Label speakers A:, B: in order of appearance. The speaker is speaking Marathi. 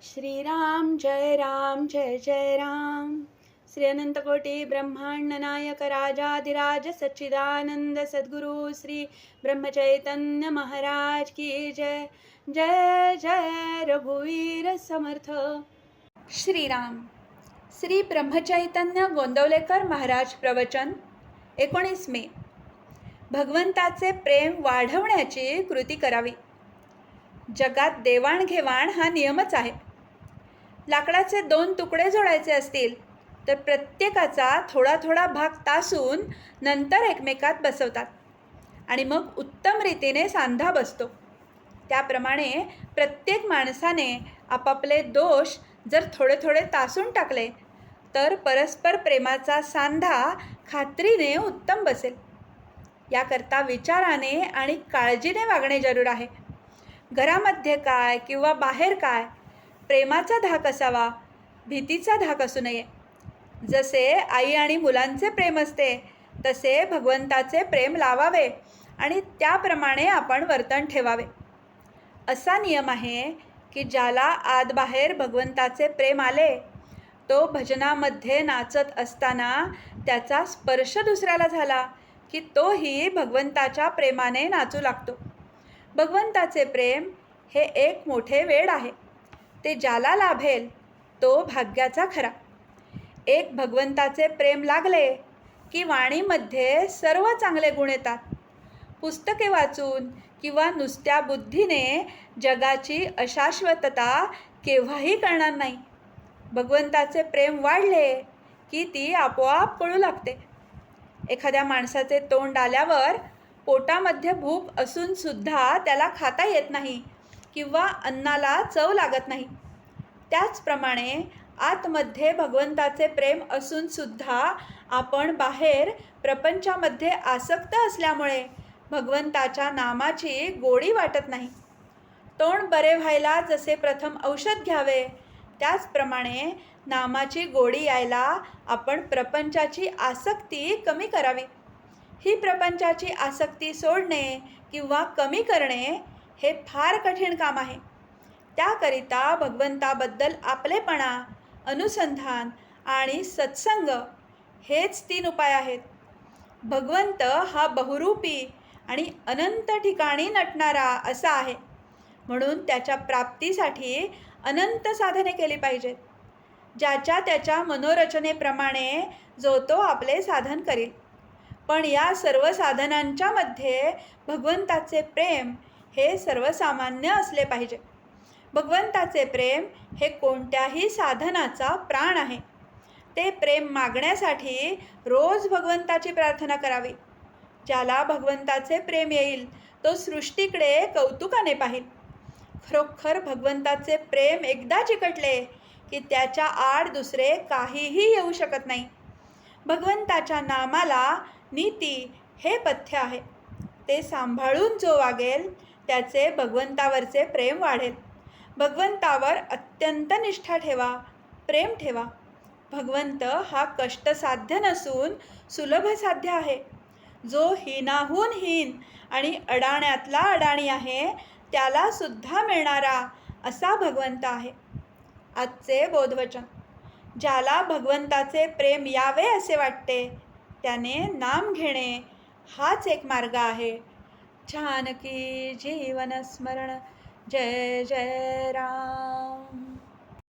A: श्रीराम जय जय राम. श्री अनंतकोटी ब्रह्मांड नायक राजाधिराज सच्चिदानंद सद्गुरु श्री ब्रह्मचैतन्य महाराज की जय. जय जय रघुवीर समर्थ. श्रीराम. श्री ब्रह्मचैतन्य गोंदवलेकर महाराज प्रवचन 19 मे. भगवंताचे प्रेम वाढवण्याची कृती करावी. जगात देवाणघेवाण हा नियमच आहे. लाकडाचे 2 तुकडे जोडायचे असतील तर प्रत्येकाचा थोडा थोडा भाग तासून नंतर एकमेकात बसवतात आणि मग उत्तम रीतीने सांधा बसतो. त्याप्रमाणे प्रत्येक माणसाने आपापले दोष जर थोडे थोडे तासून टाकले तर परस्पर प्रेमाचा सांधा खात्रीने उत्तम बसेल. याकरता विचाराने आणि काळजीने वागणे जरूर आहे. घरामध्ये काय किंवा बाहेर काय, प्रेमाचा धाक असावा, भीतीचा धाक असू नये. जसे आई आणि मुलांचे प्रेम असते तसे भगवंताचे प्रेम लावावे आणि त्याप्रमाणे आपण वर्तन ठेवावे. असा नियम आहे की ज्याला आतबाहेर भगवंताचे प्रेम आले तो भजनामध्ये नाचत असताना त्याचा स्पर्श दुसऱ्याला झाला की तोही भगवंताच्या प्रेमाने नाचू लागतो. भगवंताचे प्रेम हे एक मोठे वेड आहे. ते ज्याला लाभेल तो भाग्याचा खरा. एक भगवंताचे प्रेम लागले की वाणीमध्ये सर्व चांगले गुण येतात. पुस्तके वाचून किंवा नुसत्या बुद्धीने जगाची अशाश्वतता केव्हाही कळणार नाही. भगवंताचे प्रेम वाढले की ती आपोआप कळू लागते. एखाद्या माणसाचे तोंड आल्यावर पोटामध्ये भूक असून सुद्धा त्याला खाता येत नाही किंवा अन्नाला चव लागत नाही. त्याचप्रमाणे आतमध्ये भगवंताचे प्रेम असून सुद्धा आपण बाहेर प्रपंचामध्ये आसक्त असल्यामुळे भगवंताच्या नामाची गोडी वाटत नाही. तोंड बरे व्हायला जसे प्रथम औषध घ्यावे त्याचप्रमाणे नामाची गोडी यायला आपण प्रपंचाची आसक्ती कमी करावी. ही प्रपंचाची आसक्ती सोडणे किंवा कमी करणे हे फार कठीण काम आहे. त्याकरिता भगवंताबद्दल आपलेपणा, अनुसंधान आणि सत्संग हेच 3 उपाय आहेत. भगवंत हा बहुरूपी आणि अनंत ठिकाणी नटणारा असा आहे. म्हणून त्याच्या प्राप्तीसाठी अनंत साधने केली पाहिजेत. ज्याच्या त्याच्या मनोरचनेप्रमाणे जो तो आपले साधन करील. पण या सर्व साधनांच्या मध्ये भगवंताचे प्रेम हे सर्वसामान्य असले पाहिजे. भगवंताचे प्रेम हे कोणत्याही साधनाचा प्राण आहे. ते प्रेम मागण्यासाठी रोज भगवंताची प्रार्थना करावी. ज्याला भगवंताचे प्रेम येईल तो सृष्टीकडे कौतुकाने पाहिल. खरोखर भगवंताचे प्रेम एकदा चिकटले की त्याच्या आड दुसरे काहीही येऊ शकत नाही. भगवंताच्या नामाला नीती हे पथ्य आहे. ते सांभाळून जो वागेल त्याचे भगवंतावरचे प्रेम वाढेल. भगवंतावर अत्यंत निष्ठा ठेवा, प्रेम ठेवा. भगवंत हा कष्टसाध्य नसून सुलभ साध्य आहे. जो हीनाहून हीन आणि अडाण्यातला अडाणी आहे त्याला सुद्धा मिळणारा असा भगवंत आहे. आजचे बोधवचन. ज्याला भगवंताचे प्रेम यावे असे वाटते त्याने नाम घेणे हाच एक मार्ग आहे. जानकी जीवन स्मरण. जय जय राम.